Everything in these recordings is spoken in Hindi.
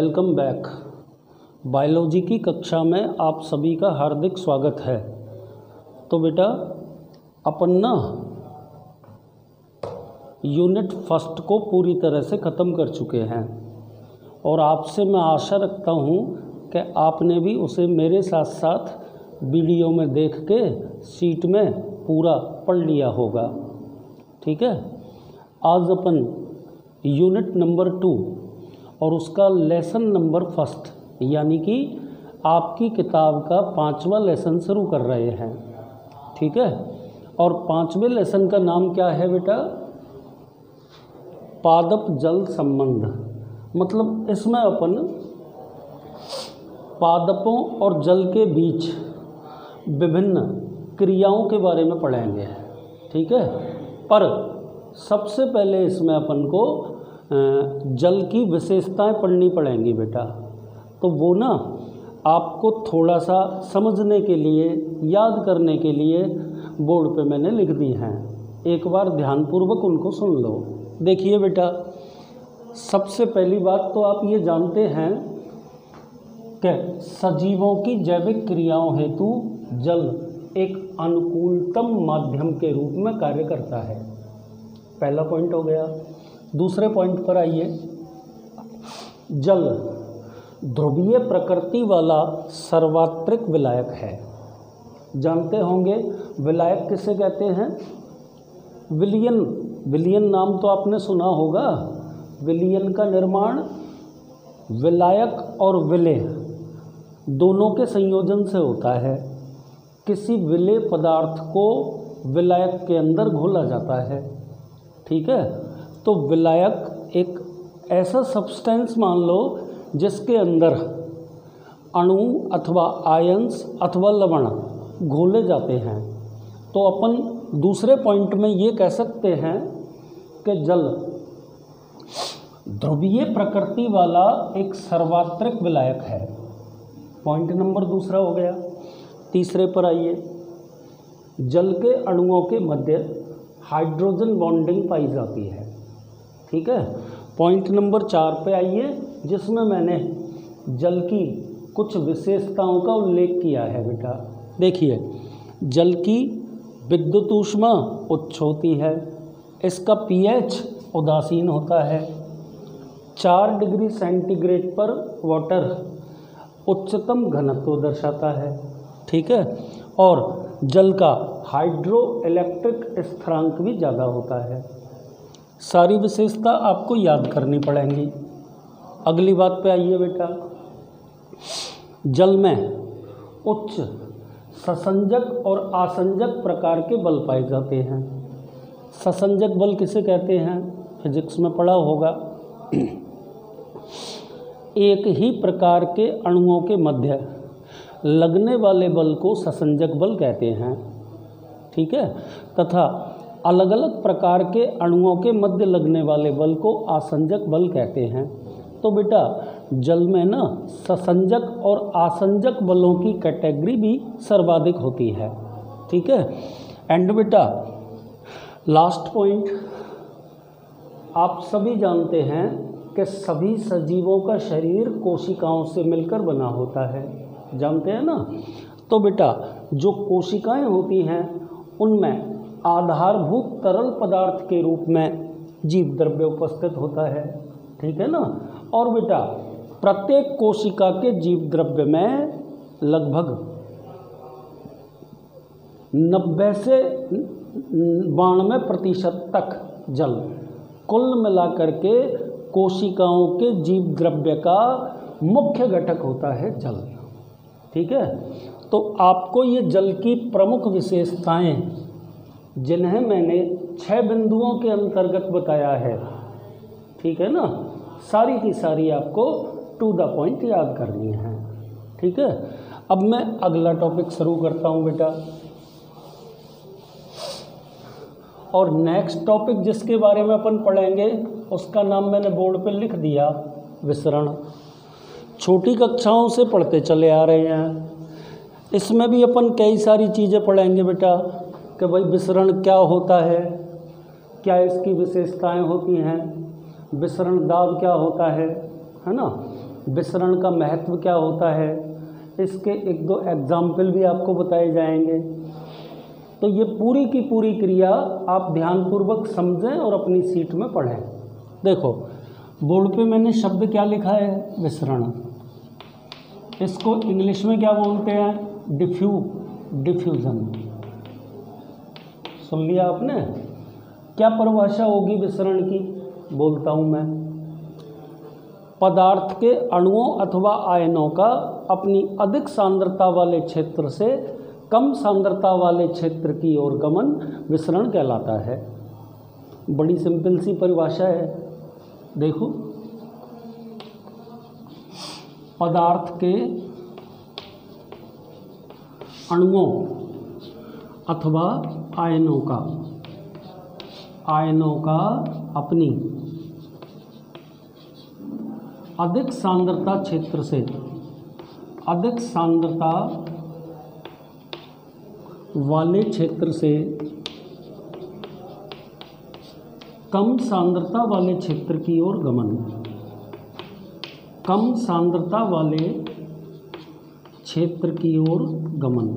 Welcome back. बायोलॉजी की कक्षा में आप सभी का हार्दिक स्वागत है। तो बेटा अपन ना यूनिट फर्स्ट को पूरी तरह से ख़त्म कर चुके हैं और आपसे मैं आशा रखता हूँ कि आपने भी उसे मेरे साथ साथ वीडियो में देख के शीट में पूरा पढ़ लिया होगा। ठीक है, आज अपन यूनिट नंबर 2 और उसका लेसन नंबर फर्स्ट यानी कि आपकी किताब का 5वां लेसन शुरू कर रहे हैं। ठीक है, और 5वें लेसन का नाम क्या है बेटा? पादप जल संबंध। मतलब इसमें अपन पादपों और जल के बीच विभिन्न क्रियाओं के बारे में पढ़ेंगे। ठीक है, पर सबसे पहले इसमें अपन को जल की विशेषताएं पढ़नी पड़ेंगी बेटा। तो वो ना आपको थोड़ा सा समझने के लिए, याद करने के लिए बोर्ड पे मैंने लिख दी हैं। एक बार ध्यानपूर्वक उनको सुन लो। देखिए बेटा, सबसे पहली बात तो आप ये जानते हैं कि सजीवों की जैविक क्रियाओं हेतु जल एक अनुकूलतम माध्यम के रूप में कार्य करता है। पहला पॉइंट हो गया। दूसरे पॉइंट पर आइए। जल ध्रुवीय प्रकृति वाला सार्वत्रिक विलायक है। जानते होंगे विलायक किसे कहते हैं? विलयन। विलयन नाम तो आपने सुना होगा। विलयन का निर्माण विलायक और विलेय दोनों के संयोजन से होता है। किसी विलेय पदार्थ को विलायक के अंदर घोला जाता है। ठीक है, तो विलायक एक ऐसा सब्सटेंस मान लो जिसके अंदर अणु अथवा आयंस अथवा लवण घोले जाते हैं। तो अपन दूसरे पॉइंट में ये कह सकते हैं कि जल ध्रुवीय प्रकृति वाला एक सार्वत्रिक विलायक है। पॉइंट नंबर दूसरा हो गया। तीसरे पर आइए। जल के अणुओं के मध्य हाइड्रोजन बॉन्डिंग पाई जाती है। ठीक है, पॉइंट नंबर 4 पे आइए, जिसमें मैंने जल की कुछ विशेषताओं का उल्लेख किया है बेटा। देखिए, जल की विद्युत ऊष्मा उच्च होती है, इसका pH उदासीन होता है, 4 डिग्री सेंटीग्रेड पर वाटर उच्चतम घनत्व दर्शाता है। ठीक है, और जल का हाइड्रो इलेक्ट्रिक स्थिरांक भी ज़्यादा होता है। सारी विशेषता आपको याद करनी पड़ेंगी। अगली बात पे आइए बेटा। जल में उच्च ससंजक और आसंजक प्रकार के बल पाए जाते हैं। ससंजक बल किसे कहते हैं? फिजिक्स में पढ़ा होगा। एक ही प्रकार के अणुओं के मध्य लगने वाले बल को ससंजक बल कहते हैं। ठीक है, तथा अलग अलग प्रकार के अणुओं के मध्य लगने वाले बल को आसंजक बल कहते हैं। तो बेटा जल में ना ससंजक और आसंजक बलों की कैटेगरी भी सर्वाधिक होती है। ठीक है, एंड बेटा लास्ट पॉइंट, आप सभी जानते हैं कि सभी सजीवों का शरीर कोशिकाओं से मिलकर बना होता है। जानते हैं ना? तो बेटा जो कोशिकाएं होती हैं उनमें आधारभूत तरल पदार्थ के रूप में जीव द्रव्य उपस्थित होता है। ठीक है ना? और बेटा प्रत्येक कोशिका के जीव द्रव्य में लगभग 90 से 92% तक जल कुल मिलाकर के कोशिकाओं के जीव द्रव्य का मुख्य घटक होता है जल। ठीक है, तो आपको ये जल की प्रमुख विशेषताएं जिन्हें मैंने 6 बिंदुओं के अंतर्गत बताया है, ठीक है ना, सारी की सारी आपको टू द पॉइंट याद करनी है। ठीक है, अब मैं अगला टॉपिक शुरू करता हूँ बेटा। और नेक्स्ट टॉपिक जिसके बारे में अपन पढ़ेंगे उसका नाम मैंने बोर्ड पे लिख दिया, विसरण। छोटी कक्षाओं से पढ़ते चले आ रहे हैं। इसमें भी अपन कई सारी चीज़ें पढ़ेंगे बेटा कि भाई विसरण क्या होता है, क्या इसकी विशेषताएं होती हैं, विसरण दाब क्या होता है ना। विसरण का महत्व क्या होता है, इसके एक दो एग्जाम्पल भी आपको बताए जाएंगे। तो ये पूरी की पूरी क्रिया आप ध्यानपूर्वक समझें और अपनी सीट में पढ़ें। देखो बोर्ड पे मैंने शब्द क्या लिखा है, विसरण। इसको इंग्लिश में क्या बोलते हैं, डिफ्यूजन। सुन लिया आपने। क्या परिभाषा होगी विसरण की, बोलता हूँ मैं। पदार्थ के अणुओं अथवा आयनों का अपनी अधिक सांद्रता वाले क्षेत्र से कम सांद्रता वाले क्षेत्र की ओर गमन विसरण कहलाता है। बड़ी सिंपल सी परिभाषा है। देखो, पदार्थ के अणुओं अथवा आयनों का अपनी अधिक सांद्रता क्षेत्र से, अधिक सांद्रता वाले क्षेत्र से कम सांद्रता वाले क्षेत्र की ओर गमन, कम सांद्रता वाले क्षेत्र की ओर गमन।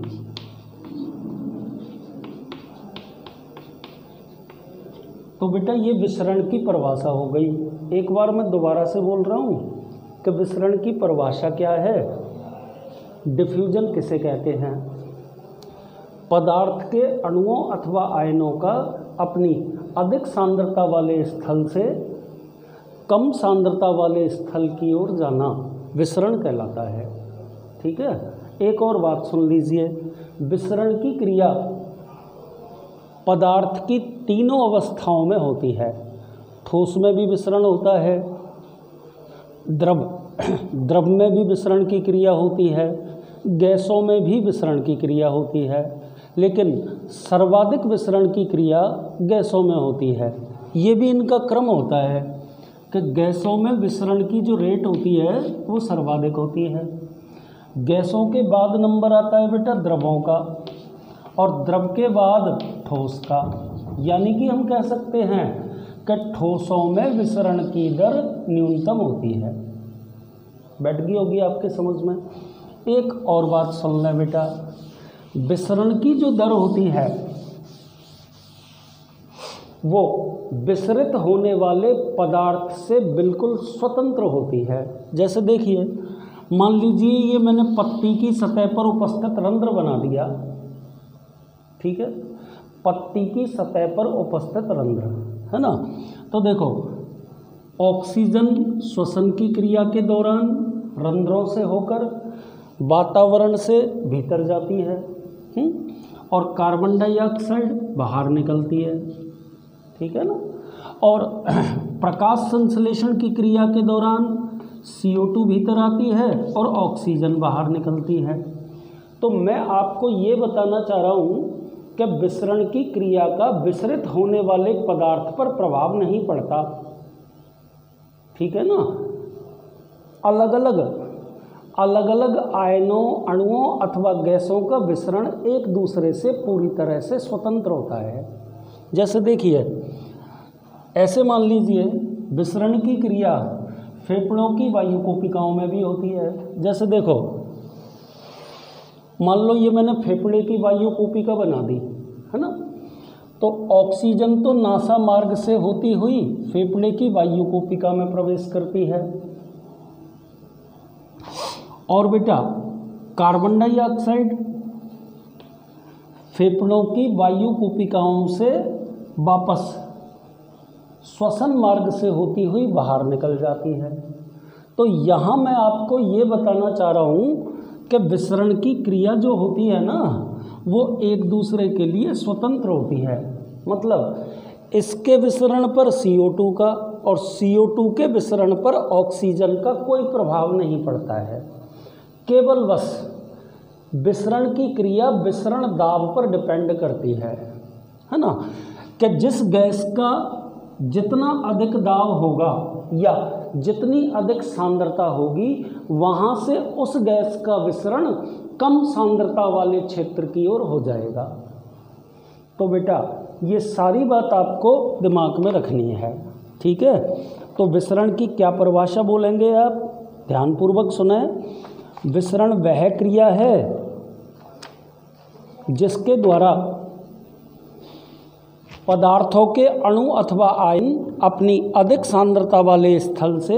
तो बेटा ये विसरण की परिभाषा हो गई। एक बार मैं दोबारा से बोल रहा हूँ कि विसरण की परिभाषा क्या है, डिफ्यूजन किसे कहते हैं। पदार्थ के अणुओं अथवा आयनों का अपनी अधिक सांद्रता वाले स्थल से कम सांद्रता वाले स्थल की ओर जाना विसरण कहलाता है। ठीक है। एक और बात सुन लीजिए, विसरण की क्रिया पदार्थ की तीनों अवस्थाओं में होती है। ठोस में भी विसरण होता है, द्रव में भी विसरण की क्रिया होती है, गैसों में भी विसरण की क्रिया होती है, लेकिन सर्वाधिक विसरण की क्रिया गैसों में होती है। ये भी इनका क्रम होता है कि गैसों में विसरण की जो रेट होती है वो सर्वाधिक होती है। गैसों के बाद नंबर आता है बेटा द्रवों का, और द्रव के बाद ठोस का। यानी कि हम कह सकते हैं कि ठोसों में विसरण की दर न्यूनतम होती है। बैठ गई होगी आपके समझ में। एक और बात सुन लें बेटा, विसरण की जो दर होती है वो विसरित होने वाले पदार्थ से बिल्कुल स्वतंत्र होती है। जैसे देखिए, मान लीजिए ये मैंने पत्ती की सतह पर उपस्थित रंध्र बना दिया। ठीक है, पत्ती की सतह पर उपस्थित रंध्र है ना। तो देखो, ऑक्सीजन श्वसन की क्रिया के दौरान रंध्रों से होकर वातावरण से भीतर जाती है और कार्बन डाइऑक्साइड बाहर निकलती है। ठीक है ना। और प्रकाश संश्लेषण की क्रिया के दौरान CO2 भीतर आती है और ऑक्सीजन बाहर निकलती है। तो मैं आपको ये बताना चाह रहा हूँ कि विसरण की क्रिया का विसरित होने वाले पदार्थ पर प्रभाव नहीं पड़ता। ठीक है ना। अलग अलग आयनों, अणुओं अथवा गैसों का विसरण एक दूसरे से पूरी तरह से स्वतंत्र होता है। जैसे देखिए, ऐसे मान लीजिए विसरण की क्रिया फेफड़ों की वायु कोशिकाओं में भी होती है। जैसे देखो, मान लो ये मैंने फेफड़े की वायु कोशिका बना दी है ना। तो ऑक्सीजन तो नासा मार्ग से होती हुई फेफड़े की वायु कोशिका में प्रवेश करती है, और बेटा कार्बन डाइऑक्साइड फेफड़ों की वायु कोशिकाओं से वापस श्वसन मार्ग से होती हुई बाहर निकल जाती है। तो यहाँ मैं आपको ये बताना चाह रहा हूँ कि विसरण की क्रिया जो होती है ना, वो एक दूसरे के लिए स्वतंत्र होती है। मतलब इसके विसरण पर CO2 का और CO2 के विसरण पर ऑक्सीजन का कोई प्रभाव नहीं पड़ता है। केवल बस विसरण की क्रिया विसरण दाब पर डिपेंड करती है ना, कि जिस गैस का जितना अधिक दाब होगा या जितनी अधिक सांद्रता होगी, वहाँ से उस गैस का विसरण कम सांद्रता वाले क्षेत्र की ओर हो जाएगा। तो बेटा ये सारी बात आपको दिमाग में रखनी है। ठीक है। तो विसरण की क्या परिभाषा बोलेंगे आप, ध्यानपूर्वक सुने। विसरण वह क्रिया है जिसके द्वारा पदार्थों के अणु अथवा आयन अपनी अधिक सांद्रता वाले स्थल से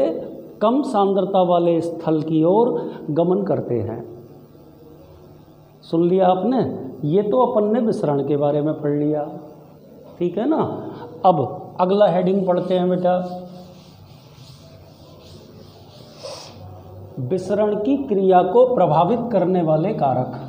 कम सांद्रता वाले स्थल की ओर गमन करते हैं। सुन लिया आपने? ये तो अपन ने विसरण के बारे में पढ़ लिया, ठीक है ना। अब अगला हेडिंग पढ़ते हैं बेटा, विसरण की क्रिया को प्रभावित करने वाले कारक।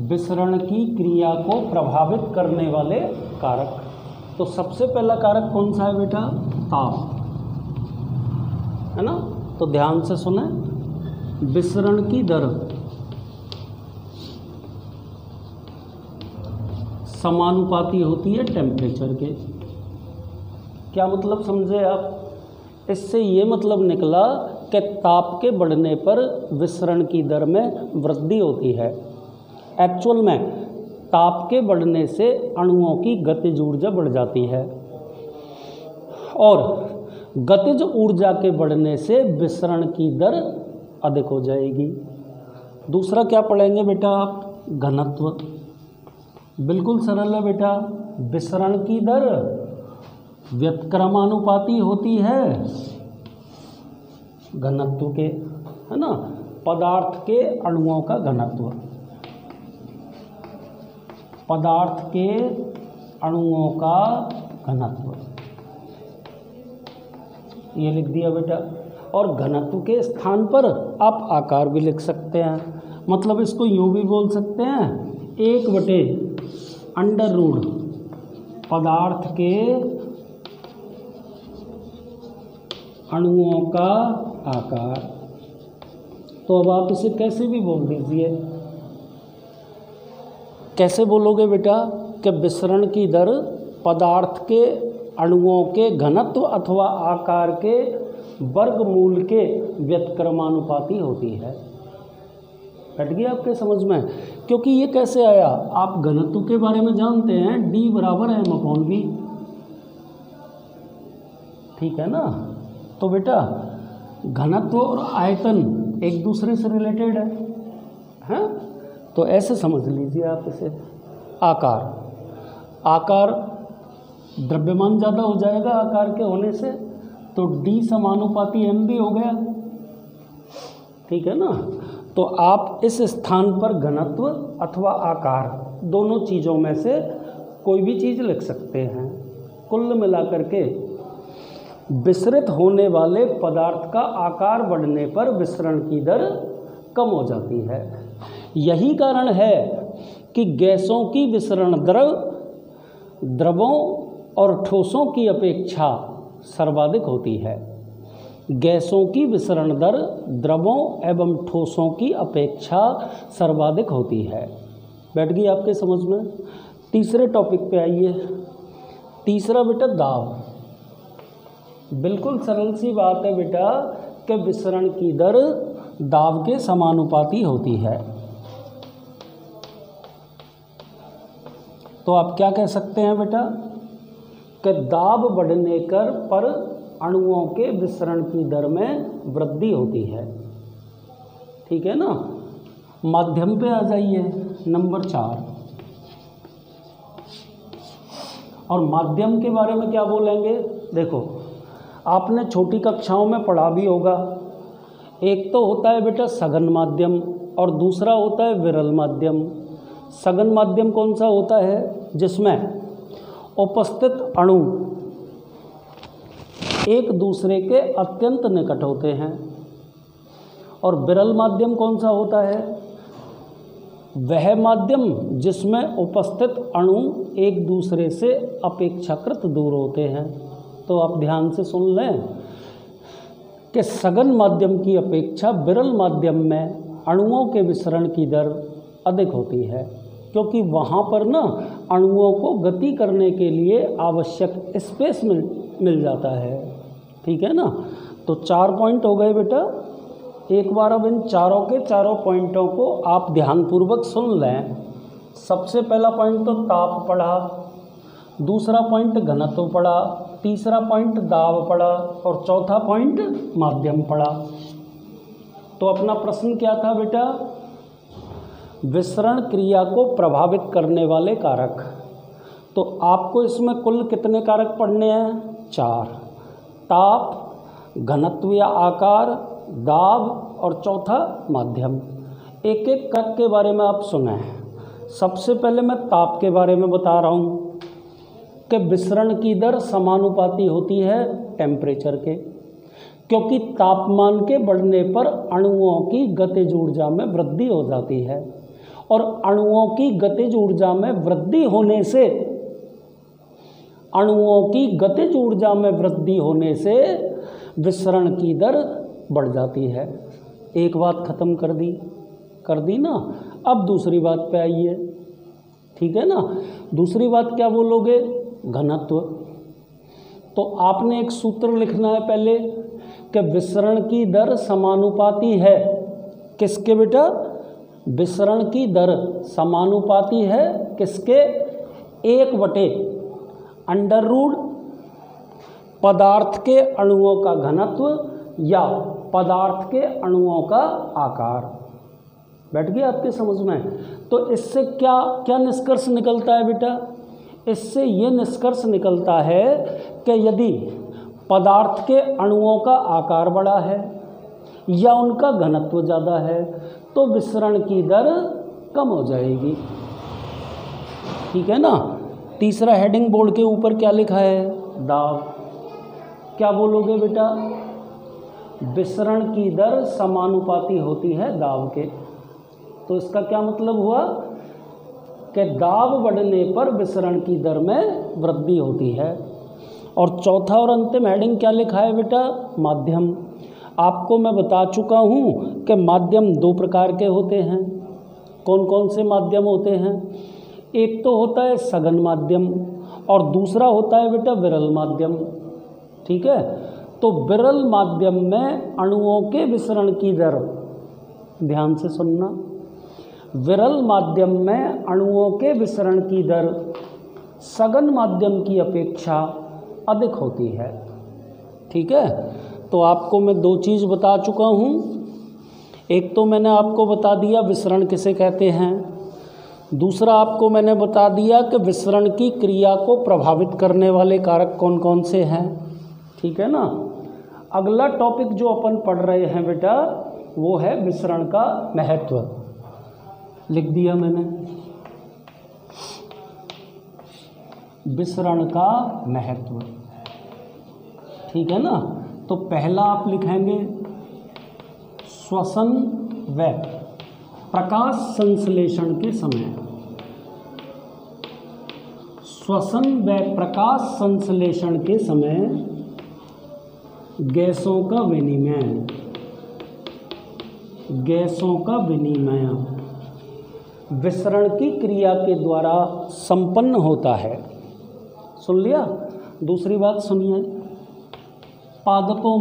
विसरण की क्रिया को प्रभावित करने वाले कारक। तो सबसे पहला कारक कौन सा है बेटा? ताप, है ना। तो ध्यान से सुने, विसरण की दर समानुपाती होती है टेम्परेचर के। क्या मतलब समझे आप? इससे ये मतलब निकला कि ताप के बढ़ने पर विसरण की दर में वृद्धि होती है। एक्चुअल में ताप के बढ़ने से अणुओं की गतिज ऊर्जा बढ़ जाती है और गतिज ऊर्जा के बढ़ने से विसरण की दर अधिक हो जाएगी। दूसरा क्या पढ़ेंगे बेटा आप? घनत्व। बिल्कुल सरल है बेटा, विसरण की दर व्युत्क्रमानुपाती होती है घनत्व के, है ना। पदार्थ के अणुओं का घनत्व, पदार्थ के अणुओं का घनत्व, ये लिख दिया बेटा। और घनत्व के स्थान पर आप आकार भी लिख सकते हैं, मतलब इसको यूँ भी बोल सकते हैं, 1/√, पदार्थ के अणुओं का आकार। तो अब आप इसे कैसे भी बोल दीजिए। कैसे बोलोगे बेटा? कि विसरण की दर पदार्थ के अणुओं के घनत्व अथवा आकार के वर्गमूल के व्युत्क्रमानुपाती होती है। बैठ गया आपके समझ में? क्योंकि ये कैसे आया? आप घनत्व के बारे में जानते हैं, D = m/v, ठीक है ना। तो बेटा घनत्व और आयतन एक दूसरे से रिलेटेड है, हैं? तो ऐसे समझ लीजिए आप इसे। आकार द्रव्यमान ज़्यादा हो जाएगा आकार के होने से, तो D समानुपाती m भी हो गया, ठीक है ना। तो आप इस स्थान पर घनत्व अथवा आकार दोनों चीज़ों में से कोई भी चीज़ लिख सकते हैं। कुल मिलाकर के विसरित होने वाले पदार्थ का आकार बढ़ने पर विसरण की दर कम हो जाती है। यही कारण है कि गैसों की विसरण दर द्रवों और ठोसों की अपेक्षा सर्वाधिक होती है। गैसों की विसरण दर द्रवों एवं ठोसों की अपेक्षा सर्वाधिक होती है। बैठ गई आपके समझ में? तीसरे टॉपिक पे आइए। तीसरा बेटा दाब। बिल्कुल सरल सी बात है बेटा कि विसरण की दर दाब के समानुपाती होती है। तो आप क्या कह सकते हैं बेटा कि दाब बढ़ने पर अणुओं के विसरण की दर में वृद्धि होती है, ठीक है ना। माध्यम पे आ जाइए, नंबर 4। और माध्यम के बारे में क्या बोलेंगे? देखो आपने छोटी कक्षाओं में पढ़ा भी होगा, एक तो होता है बेटा सघन माध्यम और दूसरा होता है विरल माध्यम। सघन माध्यम कौन सा होता है? जिसमें उपस्थित अणु एक दूसरे के अत्यंत निकट होते हैं। और विरल माध्यम कौन सा होता है? वह माध्यम जिसमें उपस्थित अणु एक दूसरे से अपेक्षाकृत दूर होते हैं। तो आप ध्यान से सुन लें कि सघन माध्यम की अपेक्षा विरल माध्यम में अणुओं के विसरण की दर अधिक होती है, क्योंकि वहाँ पर ना अणुओं को गति करने के लिए आवश्यक स्पेस मिल जाता है, ठीक है ना। तो 4 पॉइंट हो गए बेटा एक बार अब इन चारों के चारों पॉइंटों को आप ध्यानपूर्वक सुन लें। सबसे पहला पॉइंट तो ताप पढ़ा, दूसरा पॉइंट घनत्व पढ़ा, तीसरा पॉइंट दाब पढ़ा और चौथा पॉइंट माध्यम पढ़ा। तो अपना प्रश्न क्या था बेटा? विसरण क्रिया को प्रभावित करने वाले कारक। तो आपको इसमें कुल कितने कारक पढ़ने हैं? 4। ताप, घनत्व या आकार, दाब और चौथा माध्यम। एक एक कारक के बारे में आप सुने। सबसे पहले मैं ताप के बारे में बता रहा हूँ कि विसरण की दर समानुपाती होती है टेम्परेचर के, क्योंकि तापमान के बढ़ने पर अणुओं की गतिज ऊर्जा में वृद्धि हो जाती है और अणुओं की गतिज ऊर्जा में वृद्धि होने से विसरण की दर बढ़ जाती है। एक बात खत्म कर दी ना। अब दूसरी बात पे आइए, ठीक है ना। दूसरी बात क्या बोलोगे? घनत्व। तो आपने एक सूत्र लिखना है पहले कि विसरण की दर समानुपाती है किसके बेटा? विसरण की दर समानुपाती है किसके? 1/√, पदार्थ के अणुओं का घनत्व या पदार्थ के अणुओं का आकार। बैठ गया आपके समझ में? तो इससे क्या क्या निष्कर्ष निकलता है बेटा? इससे ये निष्कर्ष निकलता है कि यदि पदार्थ के अणुओं का आकार बड़ा है या उनका घनत्व ज़्यादा है तो विसरण की दर कम हो जाएगी, ठीक है ना। तीसरा हेडिंग बोर्ड के ऊपर क्या लिखा है? दाब। क्या बोलोगे बेटा? विसरण की दर समानुपाती होती है दाब के। तो इसका क्या मतलब हुआ कि दाब बढ़ने पर विसरण की दर में वृद्धि होती है। और चौथा और अंतिम हेडिंग क्या लिखा है बेटा? माध्यम। आपको मैं बता चुका हूँ कि माध्यम 2 प्रकार के होते हैं। कौन कौन से माध्यम होते हैं? एक तो होता है सघन माध्यम और दूसरा होता है बेटा विरल माध्यम, ठीक है। तो विरल माध्यम में अणुओं के विसरण की दर, ध्यान से सुनना, विरल माध्यम में अणुओं के विसरण की दर सघन माध्यम की अपेक्षा अधिक होती है, ठीक है। तो आपको मैं 2 चीज़ बता चुका हूँ। एक तो मैंने आपको बता दिया विसरण किसे कहते हैं, दूसरा आपको मैंने बता दिया कि विसरण की क्रिया को प्रभावित करने वाले कारक कौन कौन से हैं, ठीक है ना। अगला टॉपिक जो अपन पढ़ रहे हैं बेटा वो है विसरण का महत्व। लिख दिया मैंने, विसरण का महत्व, ठीक है ना। तो पहला आप लिखेंगे श्वसन व प्रकाश संश्लेषण के समय, श्वसन व प्रकाश संश्लेषण के समय गैसों का विनिमय, गैसों का विनिमय विसरण की क्रिया के द्वारा संपन्न होता है। सुन लिया। दूसरी बात सुनिए, पादपों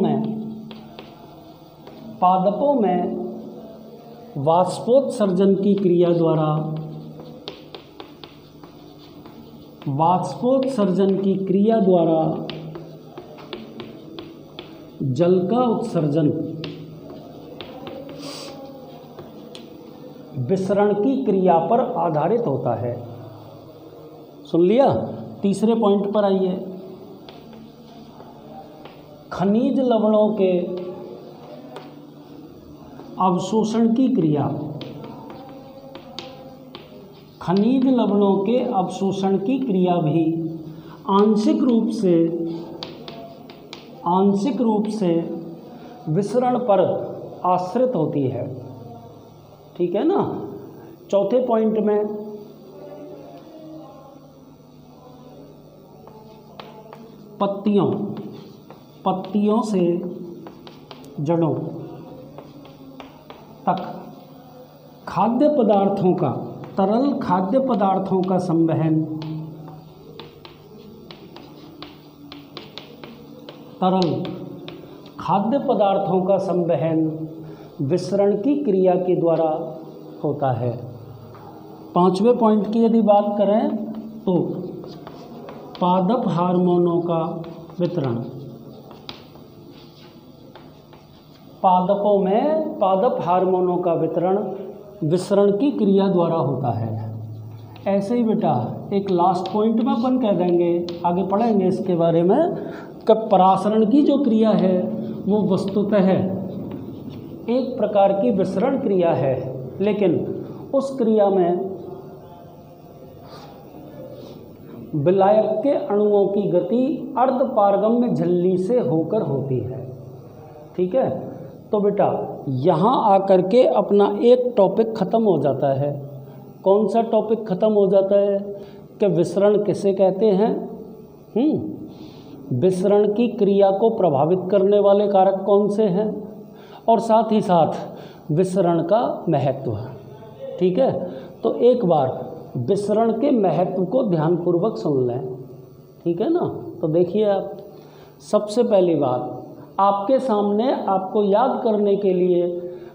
में वाष्पोत्सर्जन की क्रिया द्वारा, वाष्पोत्सर्जन की क्रिया द्वारा जल का उत्सर्जन विसरण की क्रिया पर आधारित होता है। सुन लिया। तीसरे पॉइंट पर आइए, खनिज लवणों के अवशोषण की क्रिया, खनिज लवणों के अवशोषण की क्रिया भी आंशिक रूप से विसरण पर आश्रित होती है, ठीक है ना। चौथे पॉइंट में पत्तियों से जड़ों तक खाद्य पदार्थों का, तरल खाद्य पदार्थों का संवहन, तरल खाद्य पदार्थों का संवहन विसरण की क्रिया के द्वारा होता है। पांचवें पॉइंट की यदि बात करें तो पादप हार्मोनों का वितरण, पादपों में पादप हार्मोनों का वितरण विसरण की क्रिया द्वारा होता है। ऐसे ही बेटा एक लास्ट पॉइंट में अपन कह देंगे, आगे पढ़ेंगे इसके बारे में, कि परासरण की जो क्रिया है वो वस्तुतः एक प्रकार की विसरण क्रिया है, लेकिन उस क्रिया में विलायक के अणुओं की गति अर्धपारगम्य झिल्ली से होकर होती है। ठीक है, तो बेटा यहाँ आकर के अपना एक टॉपिक ख़त्म हो जाता है। कौन सा टॉपिक ख़त्म हो जाता है कि विसरण किसे कहते हैं, विसरण की क्रिया को प्रभावित करने वाले कारक कौन से हैं, और साथ ही साथ विसरण का महत्व। ठीक है, तो एक बार विसरण के महत्व को ध्यानपूर्वक सुन लें। ठीक है ना, तो देखिए आप, सबसे पहली बात आपके सामने आपको याद करने के लिए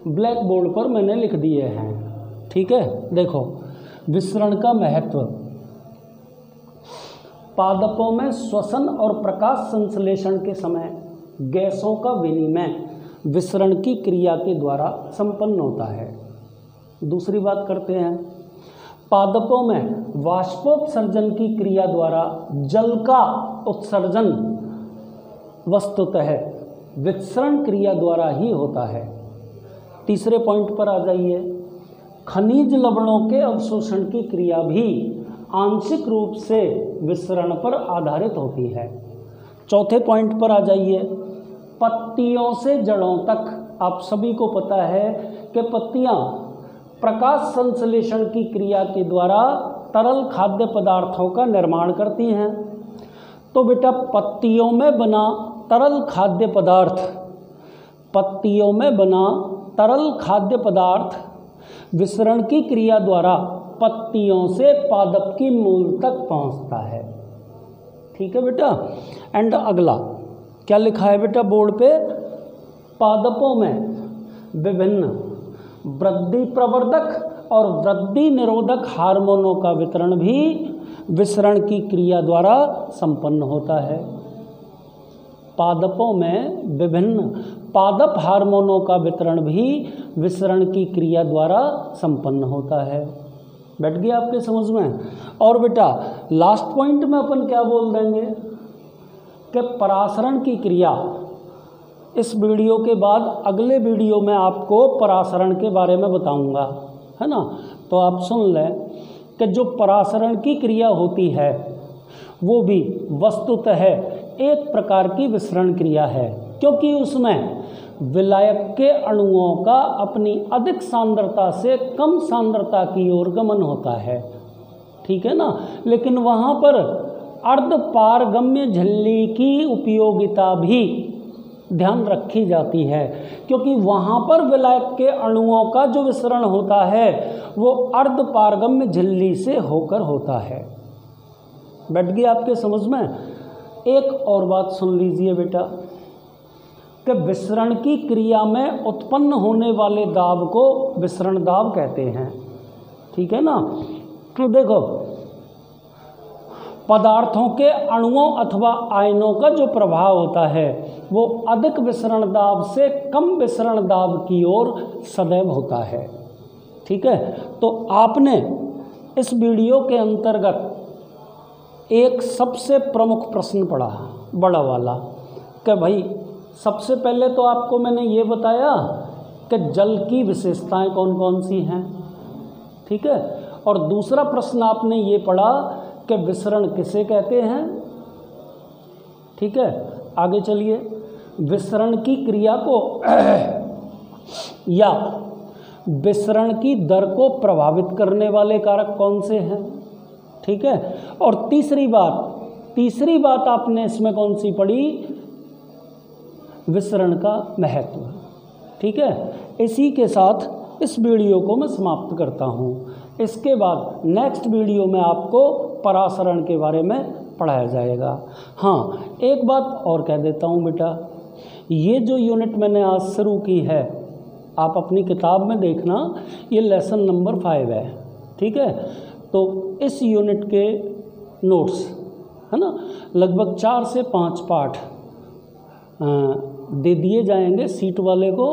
ब्लैक बोर्ड पर मैंने लिख दिए हैं। ठीक है, देखो विसरण का महत्व, पादपों में श्वसन और प्रकाश संश्लेषण के समय गैसों का विनिमय विसरण की क्रिया के द्वारा संपन्न होता है। दूसरी बात करते हैं, पादपों में वाष्पोत्सर्जन की क्रिया द्वारा जल का उत्सर्जन वस्तुतः विसरण क्रिया द्वारा ही होता है। तीसरे पॉइंट पर आ जाइए, खनिज लवणों के अवशोषण की क्रिया भी आंशिक रूप से विसरण पर आधारित होती है। चौथे पॉइंट पर आ जाइए, पत्तियों से जड़ों तक आप सभी को पता है कि पत्तियां प्रकाश संश्लेषण की क्रिया के द्वारा तरल खाद्य पदार्थों का निर्माण करती हैं। तो बेटा पत्तियों में बना तरल खाद्य पदार्थ, पत्तियों में बना तरल खाद्य पदार्थ विसरण की क्रिया द्वारा पत्तियों से पादप की मूल तक पहुंचता है। ठीक है बेटा, एंड अगला क्या लिखा है बेटा बोर्ड पे, पादपों में विभिन्न वृद्धि प्रवर्धक और वृद्धि निरोधक हार्मोनों का वितरण भी विसरण की क्रिया द्वारा संपन्न होता है। पादपों में विभिन्न पादप हार्मोनों का वितरण भी विसरण की क्रिया द्वारा संपन्न होता है। बैठ गया आपके समझ में। और बेटा लास्ट पॉइंट में अपन क्या बोल देंगे कि परासरण की क्रिया, इस वीडियो के बाद अगले वीडियो में आपको परासरण के बारे में बताऊंगा, है ना। तो आप सुन लें कि जो परासरण की क्रिया होती है वो भी वस्तुतः एक प्रकार की विसरण क्रिया है, क्योंकि उसमें विलायक के अणुओं का अपनी अधिक सांद्रता से कम सांद्रता की ओर गमन होता है। ठीक है ना, लेकिन वहाँ पर अर्धपारगम्य झिल्ली की उपयोगिता भी ध्यान रखी जाती है, क्योंकि वहाँ पर विलायक के अणुओं का जो विसरण होता है वो अर्धपारगम्य झिल्ली से होकर होता है। बैठ गया आपके समझ में। एक और बात सुन लीजिए बेटा कि विसरण की क्रिया में उत्पन्न होने वाले दाब को विसरण दाब कहते हैं। ठीक है ना, तो देखो पदार्थों के अणुओं अथवा आयनों का जो प्रभाव होता है वो अधिक विसरण दाब से कम विसरण दाब की ओर सदैव होता है। ठीक है, तो आपने इस वीडियो के अंतर्गत एक सबसे प्रमुख प्रश्न पढ़ा, बड़ा वाला, कि भाई सबसे पहले तो आपको मैंने ये बताया कि जल की विशेषताएं कौन कौन सी हैं। ठीक है, और दूसरा प्रश्न आपने ये पढ़ा कि विसरण किसे कहते हैं। ठीक है, आगे चलिए, विसरण की क्रिया को या विसरण की दर को प्रभावित करने वाले कारक कौन से हैं। ठीक है, और तीसरी बात आपने इसमें कौन सी पढ़ी, विसरण का महत्व। ठीक है, इसी के साथ इस वीडियो को मैं समाप्त करता हूँ। इसके बाद नेक्स्ट वीडियो में आपको परासरण के बारे में पढ़ाया जाएगा। हाँ, एक बात और कह देता हूँ बेटा, ये जो यूनिट मैंने आज शुरू की है आप अपनी किताब में देखना, ये लेसन नंबर 5 है, ठीक है। तो इस यूनिट के नोट्स है ना, लगभग 4 से 5 पार्ट दे दिए जाएंगे सीट वाले को।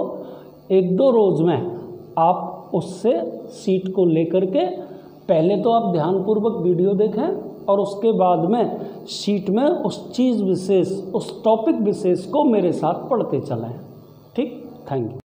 1-2 रोज़ में आप उससे सीट को लेकर के पहले तो आप ध्यानपूर्वक वीडियो देखें और उसके बाद में शीट में उस चीज़ विशेष, उस टॉपिक विशेष को मेरे साथ पढ़ते चलें। ठीक, थैंक यू।